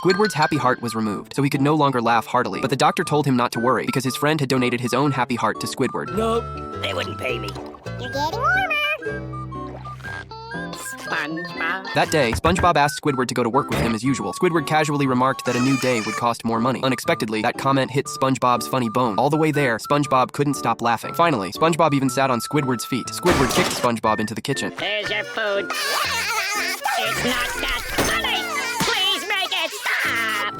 Squidward's happy heart was removed, so he could no longer laugh heartily. But the doctor told him not to worry, because his friend had donated his own happy heart to Squidward. Nope, they wouldn't pay me. You're getting warmer. SpongeBob. That day, SpongeBob asked Squidward to go to work with him as usual. Squidward casually remarked that a new day would cost more money. Unexpectedly, that comment hit SpongeBob's funny bone. All the way there, SpongeBob couldn't stop laughing. Finally, SpongeBob even sat on Squidward's feet. Squidward kicked SpongeBob into the kitchen. There's your food. It's not that funny. Please make it stop.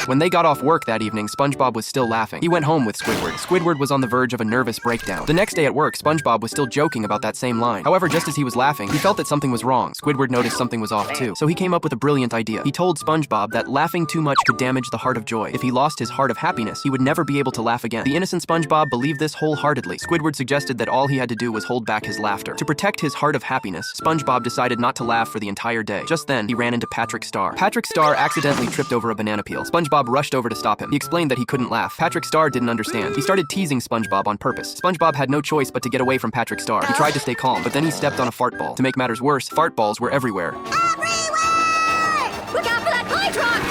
When they got off work that evening, SpongeBob was still laughing. He went home with Squidward. Squidward was on the verge of a nervous breakdown. The next day at work, SpongeBob was still joking about that same line. However, just as he was laughing, he felt that something was wrong. Squidward noticed something was off too, so he came up with a brilliant idea. He told SpongeBob that laughing too much could damage the heart of joy. If he lost his heart of happiness, he would never be able to laugh again. The innocent SpongeBob believed this wholeheartedly. Squidward suggested that all he had to do was hold back his laughter. To protect his heart of happiness, SpongeBob decided not to laugh for the entire day. Just then, he ran into Patrick Star. Patrick Star accidentally tripped over a banana peel. SpongeBob rushed over to stop him. He explained that he couldn't laugh. Patrick Star didn't understand. He started teasing SpongeBob on purpose. SpongeBob had no choice but to get away from Patrick Star. He tried to stay calm, but then he stepped on a fart ball. To make matters worse, fart balls were everywhere. Everywhere! Look out for that Hydron!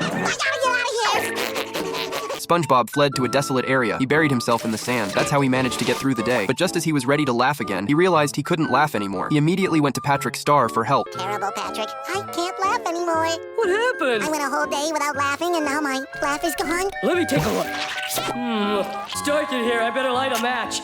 I gotta get out of here! SpongeBob fled to a desolate area. He buried himself in the sand. That's how he managed to get through the day. But just as he was ready to laugh again, he realized he couldn't laugh anymore. He immediately went to Patrick Star for help. Terrible, Patrick. I can't laugh anymore. What happened? I went a whole day without laughing, and now my laugh is gone. Let me take a look. It's dark in here. I better light a match.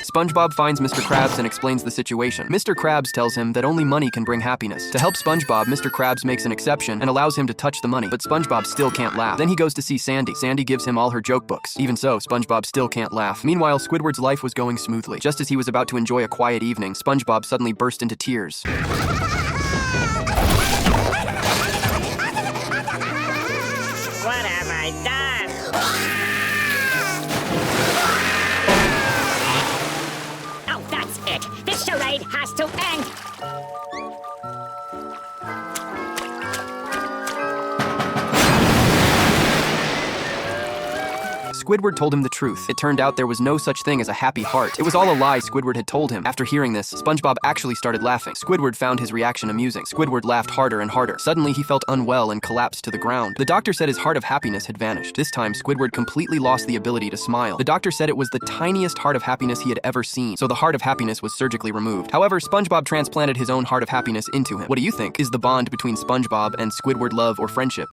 SpongeBob finds Mr. Krabs and explains the situation. Mr. Krabs tells him that only money can bring happiness. To help SpongeBob, Mr. Krabs makes an exception and allows him to touch the money, but SpongeBob still can't laugh. Then he goes to see Sandy. Sandy gives him all her joke books. Even so, SpongeBob still can't laugh. Meanwhile, Squidward's life was going smoothly. Just as he was about to enjoy a quiet evening, SpongeBob suddenly burst into tears. What have I done? Oh, that's it. This charade has to end. Squidward told him the truth. It turned out there was no such thing as a happy heart. It was all a lie Squidward had told him. After hearing this, SpongeBob actually started laughing. Squidward found his reaction amusing. Squidward laughed harder and harder. Suddenly, he felt unwell and collapsed to the ground. The doctor said his heart of happiness had vanished. This time, Squidward completely lost the ability to smile. The doctor said it was the tiniest heart of happiness he had ever seen, so the heart of happiness was surgically removed. However, SpongeBob transplanted his own heart of happiness into him. What do you think? Is the bond between SpongeBob and Squidward love or friendship?